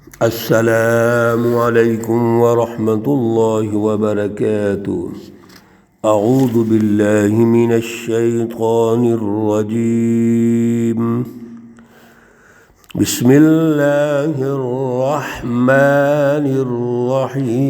السلام علیکم ورحمۃ اللہ وبرکاتہ۔ اعوذ باللہ من الشیطان الرجیم، بسم اللہ الرحمن الرحیم۔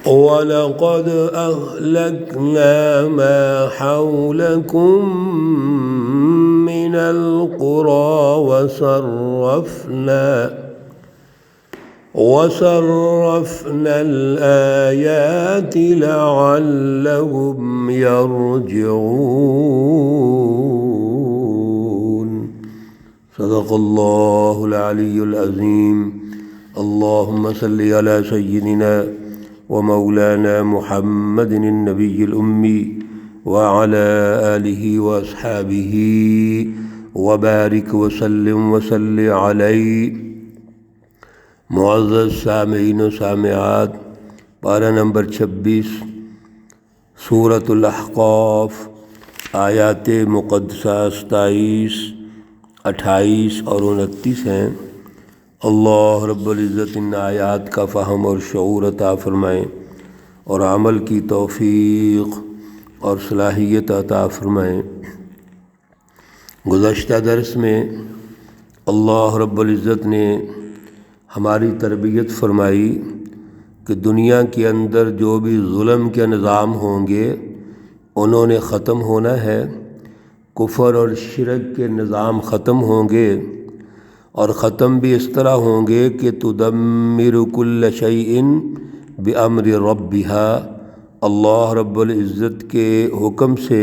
وَلَقَدْ أَهْلَكْنَا مَا حَوْلَكُمْ مِنَ الْقُرَى وَصَرَّفْنَا الْآيَاتِ لَعَلَّهُمْ يَرْجِعُونَ۔ صدق اللہ العلی العظیم۔ اللہم صلی علی سیدنا ومولانا محمد النبی الأمی وعلى آلہ واصحابہ وبارک وسلم وصلی علیہ۔ معزز سامعین و سامعات، پارہ نمبر 26 سورۃ الاحقاف، آیات مقدسہ 27، 28 اور 29 ہیں۔ اللہ رب العزت ان آیات کا فہم اور شعور عطا فرمائیں اور عمل کی توفیق اور صلاحیت عطا فرمائیں۔ گزشتہ درس میں اللہ رب العزت نے ہماری تربیت فرمائی کہ دنیا کے اندر جو بھی ظلم کے نظام ہوں گے انہوں نے ختم ہونا ہے، کفر اور شرک کے نظام ختم ہوں گے، اور ختم بھی اس طرح ہوں گے کہ تدمر کل شیء بامر ربھا، اللہ رب العزت کے حکم سے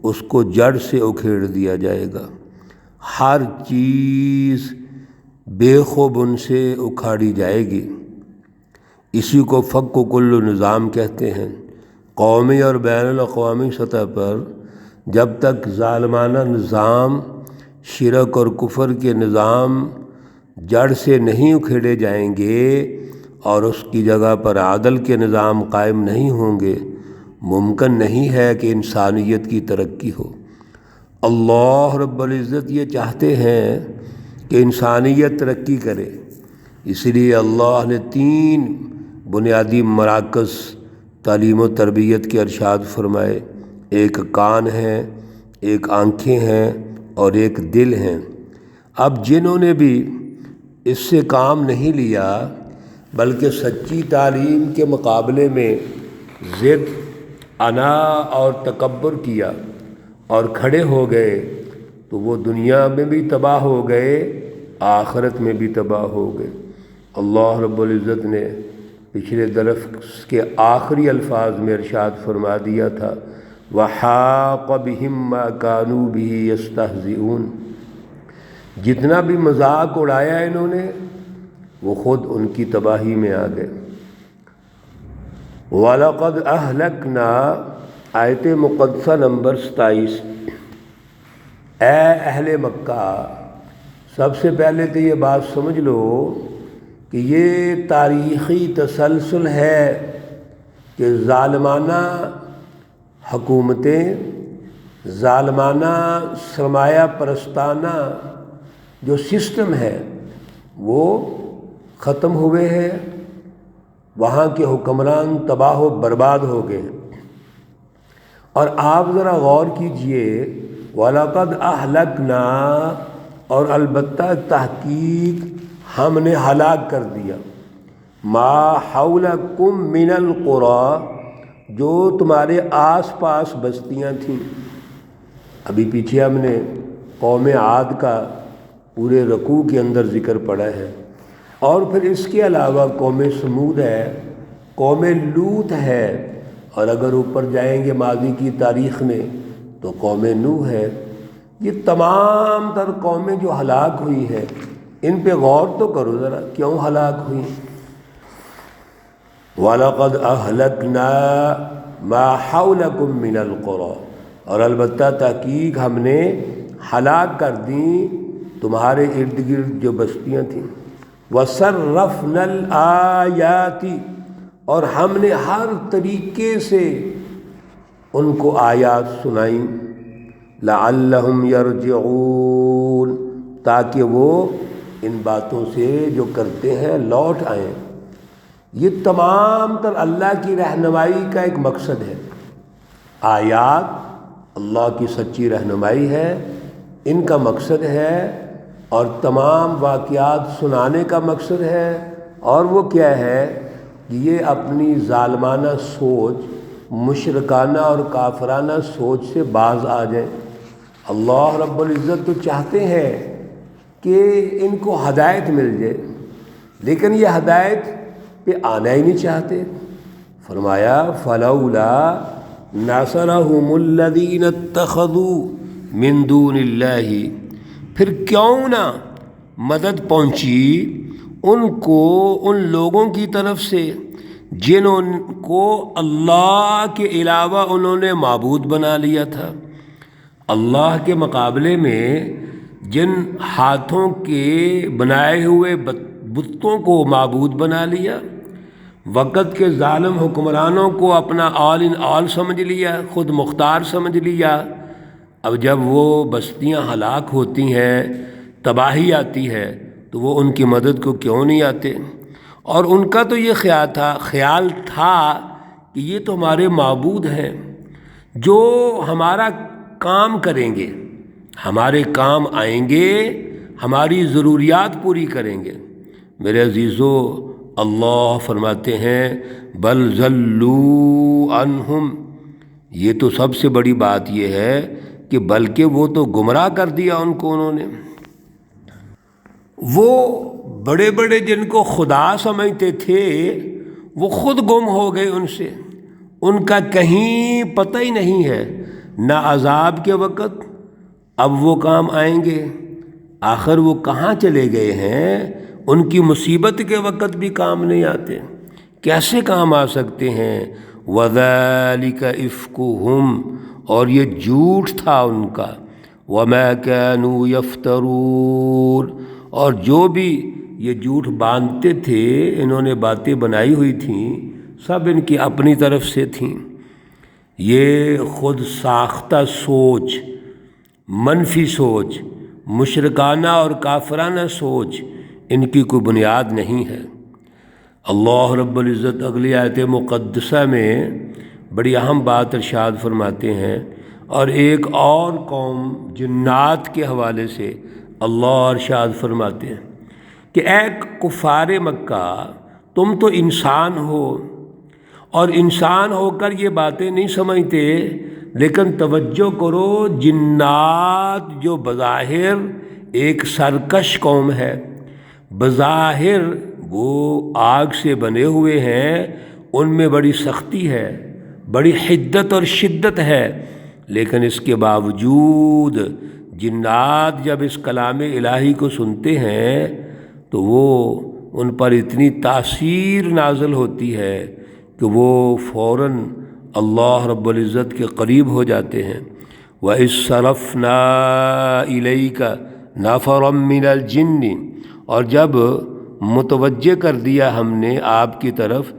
اس کو جڑ سے اکھیڑ دیا جائے گا، ہر چیز بے خوب ان سے اکھاڑی جائے گی۔ اسی کو فک و کل نظام کہتے ہیں۔ قومی اور بین الاقوامی سطح پر جب تک ظالمانہ نظام، شرک اور کفر کے نظام جڑ سے نہیں اکھیڑے جائیں گے اور اس کی جگہ پر عدل کے نظام قائم نہیں ہوں گے، ممکن نہیں ہے کہ انسانیت کی ترقی ہو۔ اللہ رب العزت یہ چاہتے ہیں کہ انسانیت ترقی کرے، اس لیے اللہ نے 3 بنیادی مراکز تعلیم و تربیت کے ارشاد فرمائے۔ ایک کان ہے، ایک آنکھیں ہیں اور ایک دل ہیں۔ اب جنہوں نے بھی اس سے کام نہیں لیا بلکہ سچی تعلیم کے مقابلے میں ضد، انا اور تکبر کیا اور کھڑے ہو گئے تو وہ دنیا میں بھی تباہ ہو گئے، آخرت میں بھی تباہ ہو گئے۔ اللہ رب العزت نے پچھلے درس کے آخری الفاظ میں ارشاد فرما دیا تھا، وَحَاقَ بِهِم مَّا كَانُوا بِهِ يَسْتَهْزِئُونَ۔ جتنا بھی مذاق اڑایا انہوں نے وہ خود ان کی تباہی میں آ گئے۔ وَلَقَدْ أَهْلَكْنَا، آیت مقدسہ نمبر 27۔ اے اہل مکہ، سب سے پہلے تو یہ بات سمجھ لو کہ یہ تاریخی تسلسل ہے کہ ظالمانہ حکومتیں، ظالمانہ سرمایہ پرستانہ جو سسٹم ہے وہ ختم ہوئے ہیں، وہاں کے حکمران تباہ و برباد ہو گئے۔ اور آپ ذرا غور کیجئے، وَلَقَدْ أَهْلَكْنَا، اور البتہ تحقیق ہم نے ہلاک کر دیا، مَا حَوْلَكُمْ مِنَ الْقُرَى، جو تمہارے آس پاس بستیاں تھیں۔ ابھی پیچھے ہم نے قوم عاد کا پورے رکوع کے اندر ذکر پڑا ہے، اور پھر اس کے علاوہ قوم سمود ہے، قوم لوط ہے، اور اگر اوپر جائیں گے ماضی کی تاریخ میں تو قوم نوح ہے۔ یہ تمام تر قومیں جو ہلاک ہوئی ہیں ان پہ غور تو کرو ذرا، کیوں ہلاک ہوئی؟ وَلَقَدْ أَهْلَكْنَا مَا حَوْلَكُمْ مِنَ الْقُرَى، اور البتہ تحقیق ہم نے ہلاک کر دیں تمہارے ارد گرد جو بستیاں تھیں۔ وَصَرَّفْنَا الْآيَاتِ، اور ہم نے ہر طریقے سے ان کو آیات سنائیں، لعلہم یرجعون، تاکہ وہ ان باتوں سے جو کرتے ہیں لوٹ آئیں۔ یہ تمام تر اللہ کی رہنمائی کا ایک مقصد ہے۔ آیات اللہ کی سچی رہنمائی ہے، ان کا مقصد ہے، اور تمام واقعات سنانے کا مقصد ہے۔ اور وہ کیا ہے کہ یہ اپنی ظالمانہ سوچ، مشرکانہ اور کافرانہ سوچ سے باز آ جائیں۔ اللہ رب العزت تو چاہتے ہیں کہ ان کو ہدایت مل جائے، لیکن یہ ہدایت پہ آنا ہی نہیں چاہتے۔ فرمایا فلولا نصرهم الذین اتخذوا من دون اللہ، پھر کیوں نہ مدد پہنچی ان کو ان لوگوں کی طرف سے جنہوں کو اللہ کے علاوہ انہوں نے معبود بنا لیا تھا۔ اللہ کے مقابلے میں جن ہاتھوں کے بنائے ہوئے بتوں کو معبود بنا لیا، وقت کے ظالم حکمرانوں کو اپنا آل ان آل سمجھ لیا، خود مختار سمجھ لیا۔ اب جب وہ بستیاں ہلاک ہوتی ہیں، تباہی آتی ہے، تو وہ ان کی مدد کو کیوں نہیں آتے؟ اور ان کا تو یہ خیال تھا کہ یہ تو ہمارے معبود ہیں جو ہمارا کام کریں گے، ہمارے کام آئیں گے، ہماری ضروریات پوری کریں گے۔ میرے عزیزو، اللہ فرماتے ہیں بل ضلوا عنہم، یہ تو سب سے بڑی بات یہ ہے کہ بلکہ وہ تو گمراہ کر دیا ان کو انہوں نے۔ وہ بڑے بڑے جن کو خدا سمجھتے تھے وہ خود گم ہو گئے ان سے، ان کا کہیں پتہ ہی نہیں ہے، نہ عذاب کے وقت اب وہ کام آئیں گے، آخر وہ کہاں چلے گئے ہیں، ان کی مصیبت کے وقت بھی کام نہیں آتے، کیسے کام آ سکتے ہیں؟ وَذَلِكَ إِفْكُهُمْ، اور یہ جھوٹ تھا ان کا، وَمَا كَانُوا يَفْتَرُونَ، اور جو بھی یہ جھوٹ باندھتے تھے، انہوں نے باتیں بنائی ہوئی تھیں، سب ان کی اپنی طرف سے تھیں۔ یہ خود ساختہ سوچ، منفی سوچ، مشرکانہ اور کافرانہ سوچ، ان کی کوئی بنیاد نہیں ہے۔ اللہ رب العزت اگلی آیت مقدسہ میں بڑی اہم بات ارشاد فرماتے ہیں، اور ایک اور قوم جنات کے حوالے سے اللہ ارشاد فرماتے ہیں کہ اے کفار مکہ، تم تو انسان ہو، اور انسان ہو کر یہ باتیں نہیں سمجھتے، لیکن توجہ کرو، جنات جو بظاہر ایک سرکش قوم ہے، بظاہر وہ آگ سے بنے ہوئے ہیں، ان میں بڑی سختی ہے، بڑی حدت اور شدت ہے، لیکن اس کے باوجود جنات جب اس کلام الہی کو سنتے ہیں تو وہ ان پر اتنی تاثیر نازل ہوتی ہے کہ وہ فوراً اللہ رب العزت کے قریب ہو جاتے ہیں۔ وَإِذْ صَرَفْنَا إِلَيْكَ نَفَرًا مِّنَ الْجِنِّ، اور جب متوجہ کر دیا ہم نے آپ کی طرف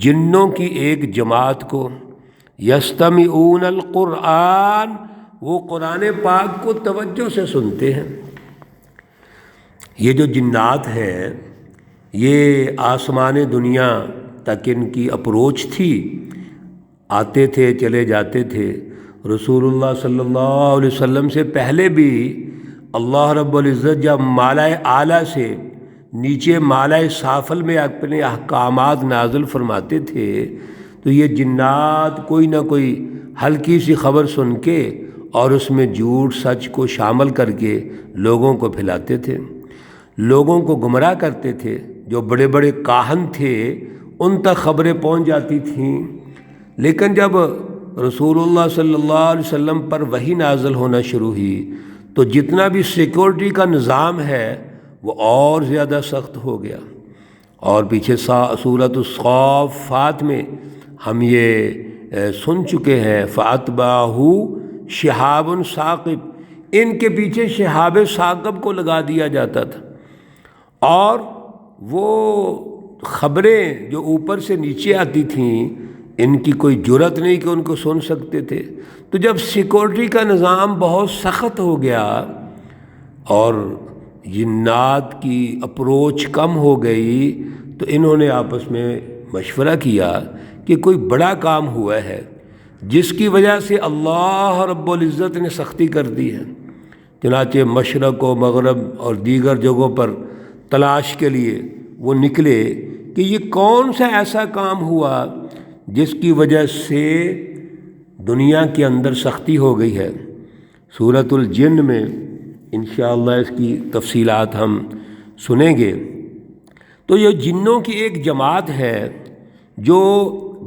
جنوں کی ایک جماعت کو، یستمعون القرآن، وہ قرآن پاک کو توجہ سے سنتے ہیں۔ یہ جو جنات ہیں، یہ آسمان دنیا تک ان کی اپروچ تھی، آتے تھے چلے جاتے تھے۔ رسول اللہ صلی اللہ علیہ وسلم سے پہلے بھی اللہ رب العزت جب مالائے اعلیٰ سے نیچے مالائے سافل میں اپنے احکامات نازل فرماتے تھے، تو یہ جنات کوئی نہ کوئی ہلکی سی خبر سن کے اور اس میں جھوٹ سچ کو شامل کر کے لوگوں کو پھیلاتے تھے، لوگوں کو گمراہ کرتے تھے۔ جو بڑے بڑے کاہن تھے ان تک خبریں پہنچ جاتی تھیں، لیکن جب رسول اللہ صلی اللہ علیہ وسلم پر وحی نازل ہونا شروع ہوئی تو جتنا بھی سیکورٹی کا نظام ہے وہ اور زیادہ سخت ہو گیا۔ اور پیچھے سورۃ الصافات میں ہم یہ سن چکے ہیں، فَأَتْبَعَهُ شِهَابٌ ثَاقِبٌ، ان کے پیچھے شہاب ثاقب کو لگا دیا جاتا تھا، اور وہ خبریں جو اوپر سے نیچے آتی تھیں ان کی کوئی جرت نہیں کہ ان کو سن سکتے تھے۔ تو جب سیکورٹی کا نظام بہت سخت ہو گیا اور جنات کی اپروچ کم ہو گئی تو انہوں نے آپس میں مشورہ کیا کہ کوئی بڑا کام ہوا ہے جس کی وجہ سے اللہ رب العزت نے سختی کر دی ہے۔ چنانچہ مشرق و مغرب اور دیگر جگہوں پر تلاش کے لیے وہ نکلے کہ یہ کون سا ایسا کام ہوا جس کی وجہ سے دنیا کے اندر سختی ہو گئی ہے۔ سورۃ الجن میں انشاءاللہ اس کی تفصیلات ہم سنیں گے۔ تو یہ جنوں کی ایک جماعت ہے جو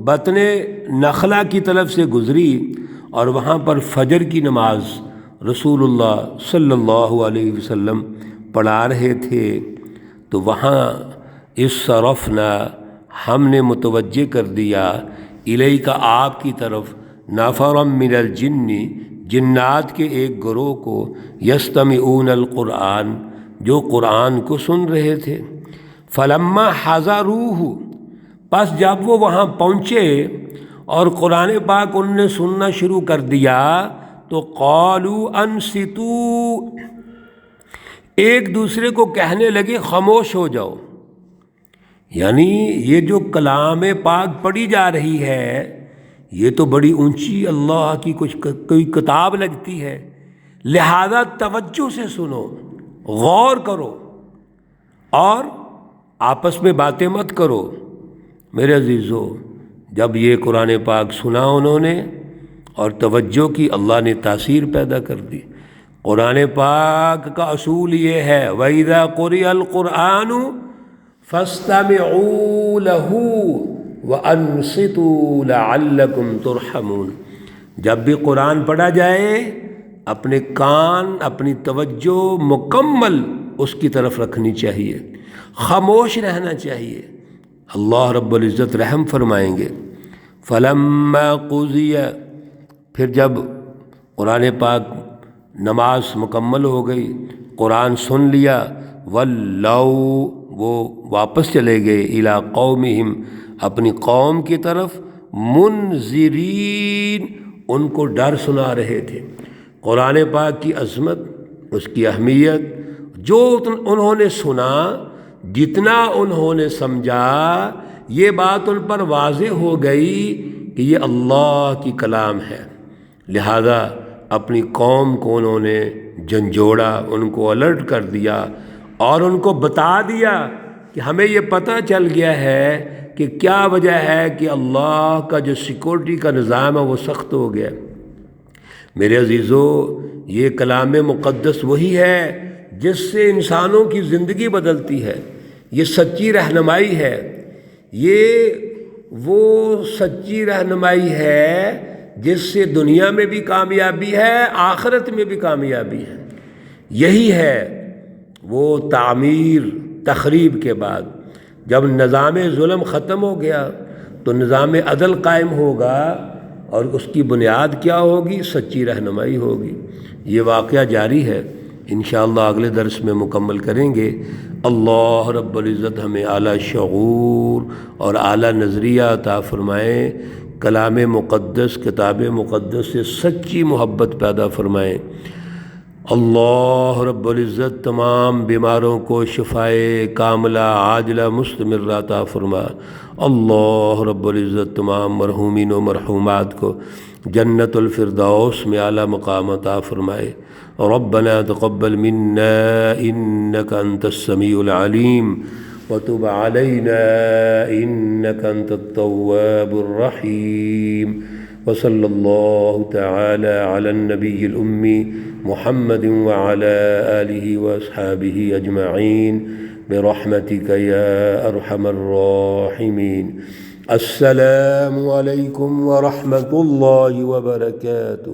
بطن نخلا کی طرف سے گزری اور وہاں پر فجر کی نماز رسول اللہ صلی اللہ علیہ وسلم پڑھا رہے تھے، تو وہاں اس صرفنا ہم نے متوجہ کر دیا الیک آپ کی طرف نفرا من الجن جنات کے ایک گروہ کو یستمعون القرآن جو قرآن کو سن رہے تھے۔ فلما حضروہ پس جب وہ وہاں پہنچے اور قرآن پاک ان نے سننا شروع کر دیا تو قالوا انصتوا ایک دوسرے کو کہنے لگے خاموش ہو جاؤ، یعنی یہ جو کلام پاک پڑھی جا رہی ہے یہ تو بڑی اونچی اللہ کی کوئی کتاب لگتی ہے، لہذا توجہ سے سنو، غور کرو اور آپس میں باتیں مت کرو۔ میرے عزیزو، جب یہ قرآن پاک سنا انہوں نے اور توجہ کی، اللہ نے تاثیر پیدا کر دی۔ قرآن پاک کا اصول یہ ہے وَإِذَا قُرِئَ الْقُرْآنُ فَاسْتَمِعُوا لَهُ وَأَنصِتُوا لَعَلَّكُمْ تُرْحَمُونَ، جب بھی قرآن پڑھا جائے اپنے کان، اپنی توجہ مکمل اس کی طرف رکھنی چاہیے، خاموش رہنا چاہیے، اللہ رب العزت رحم فرمائیں گے۔ فَلَمَّا قُضِيَ پھر جب قرآن پاک نماز مکمل ہو گئی، قرآن سن لیا، وَلَّوْا وہ واپس چلے گئے اِلَىٰ قَوْمِهِمْ اپنی قوم کی طرف، منذرین ان کو ڈر سنا رہے تھے۔ قرآن پاک کی عظمت، اس کی اہمیت، جو انہوں نے سنا، جتنا انہوں نے سمجھا، یہ بات ان پر واضح ہو گئی کہ یہ اللہ کی کلام ہے، لہذا اپنی قوم کو انہوں نے جھنجھوڑا، ان کو الرٹ کر دیا اور ان کو بتا دیا کہ ہمیں یہ پتہ چل گیا ہے کہ کیا وجہ ہے کہ اللہ کا جو سیکورٹی کا نظام ہے وہ سخت ہو گیا۔ میرے عزیزو، یہ کلام مقدس وہی ہے جس سے انسانوں کی زندگی بدلتی ہے، یہ سچی رہنمائی ہے، یہ وہ سچی رہنمائی ہے جس سے دنیا میں بھی کامیابی ہے، آخرت میں بھی کامیابی ہے۔ یہی ہے وہ تعمیر تخریب کے بعد، جب نظام ظلم ختم ہو گیا تو نظام عدل قائم ہوگا، اور اس کی بنیاد کیا ہوگی؟ سچی رہنمائی ہوگی۔ یہ واقعہ جاری ہے، انشاءاللہ اگلے درس میں مکمل کریں گے۔ اللہ رب العزت ہمیں اعلیٰ شعور اور اعلیٰ نظریہ عطا فرمائیں، کلام مقدس، کتاب مقدس سے سچی محبت پیدا فرمائیں۔ اللہ رب العزت تمام بیماروں کو شفائے کاملہ عاجلہ مستمرہ عطا فرما۔ اللہ رب العزت تمام مرحومین و مرحومات کو جنت الفردوس میں اعلیٰ مقام عطا فرمائے۔ ربنا تقبل منا انك انت السميع العليم وتب علينا انك انت التواب الرحيم، وصلى الله تعالى على النبي الأمي محمد وعلى آله وأصحابه أجمعين برحمتك يا أرحم الراحمين۔ السلام عليكم ورحمة الله وبركاته۔